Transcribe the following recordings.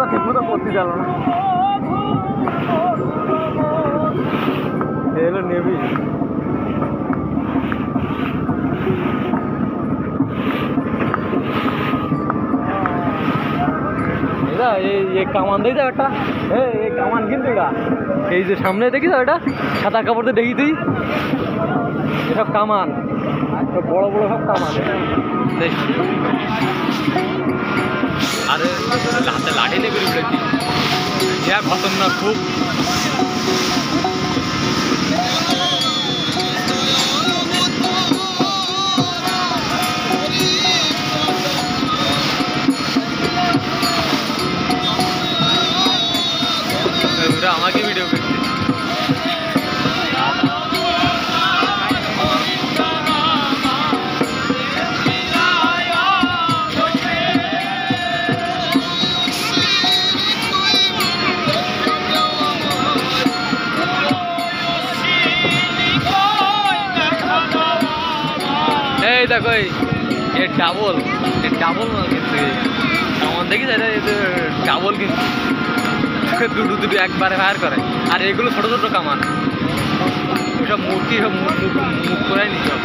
ঠিক মতো করতে গেল না। এলো নেবি কামান দেখি একটা এই কামান কিন্তু এটা এই যে সামনে দেখি এটা সাদা কাপড়তে দেখি তুই এসব কামান বড় বড় সব কামান আরে হাতে লাঠি নেবে উঠেছি খতরনাক খুব। আমাকে ভিডিও করছে এই দেখো এ ডাবল মাল কিন্তু কেমন দেখি ডাবল কিন্তু দুটো দুটো একবারে ফায়ার করে। আর এগুলো ছোট ছোট কামান সব মূর্তি সব মুখ করাই নি সব।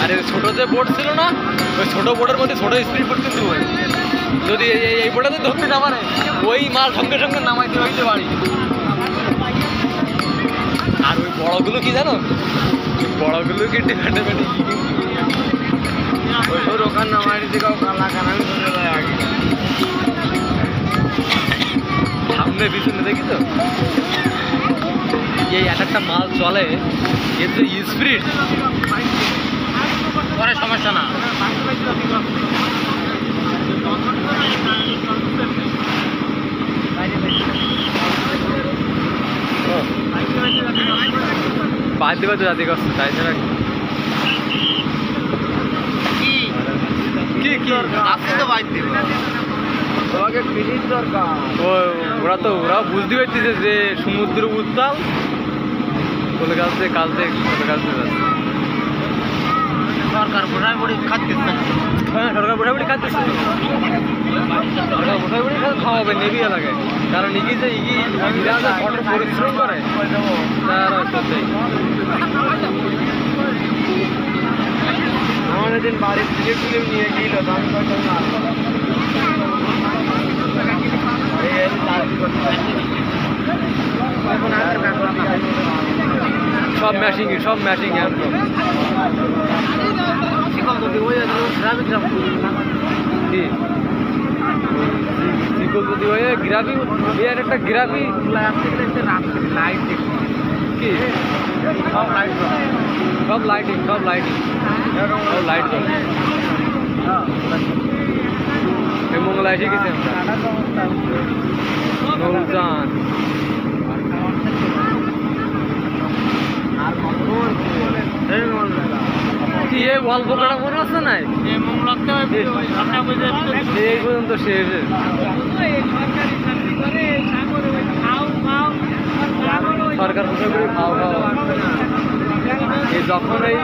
আর ছোট যে বোর্ড ছিল না ওই ছোট বোর্ডের মধ্যে ছোট স্পিড বোর্ড কিন্তু যদি এই বোর্ডে ধরতে না পারে ওই মাল সঙ্গে সঙ্গে নামাইতে হইতে পারি। আর ওই বড়গুলো কি জানো বড়গুলো কি ডেফেন্ডেমেন্ট ওই ওখান নামাই দিতে কালা কানামি চলে যায় আগে সামনে পিছনে দেখি তো এই একটা মাল চলে এর তো স্পিড পরে সমস্যা না। বাদ দেবে তো জাতি করছে তাই ছাড়া কি কি আসতে তো বাদ দেবে তোমাকে ফিনিশ দরকার। ওরা বুঝতে পারতেছে যে সমুদ্র উত্তাল চলে গেছে কালতে চলে গেছে সরকার বোঝাই বড়ি খাচ্ছে। হ্যাঁ সরকার বোঝাই বড়ি খাচ্ছে বোঝাই বড়ি খাওয়াবে নেবি এলাকায় কারণ ইগি যে কঠোর পরিশ্রম করে তার আমাদের দিন বাড়ির ফিলিম নিয়ে গিয়েছিল সব ম্যাশিং একদম গ্রাফি এর একটা গ্রাফি কি সব লাইটিং লাইট মঙ্গলা এসে গেছে নৌজান কি এই গল্প করা মনে আছে নাই এই পর্যন্ত শেষ। সরকার খাওয়া যখন এই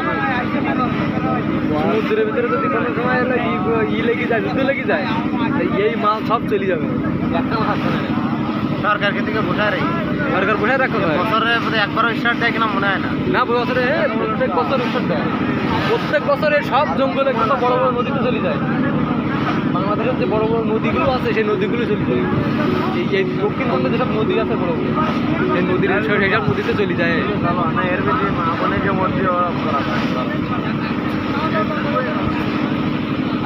সমুদ্রের ভিতরে যদি কোনো সময় লেগে যায় যুদ্ধ লেগে যায় এই মাল সব চলে যাবে একটা মাল থাকবে না। সরকারকে থেকে বোঝায় সরকার বোঝায় রাখতে হয় বছরে একবারও স্টার্ট দেয় কিনা মনে হয় না বছরে প্রত্যেক বছর স্টার্ট দেয় প্রত্যেক বছরে সব জঙ্গলে একটা বড় বড় নদীতে চলে যায়। বাংলাদেশের যে বড় বড় নদীগুলো আছে সেই নদীগুলো চলে যায় এই দক্ষিণবঙ্গে যেসব নদী আছে বড় বড় এই নদীর সেইসব নদীতে চলে যায়। এর বেশি অনেকের মধ্যে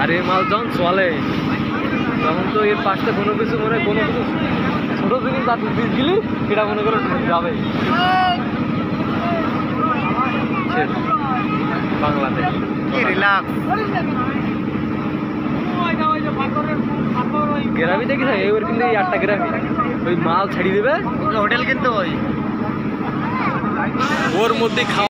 আর এই মাল যখন চলে তখন তো এর পাশে কোনো কিছু ছোট জিনিস গেলে সেটা মনে করে যাবে বাংলাদেশ গ্রামই দেখি এবার কিন্তু এই 8টা গ্রামই ওই মাল ছাড়িয়ে দেবে হোটেল কিন্তু ওই ওর মধ্যে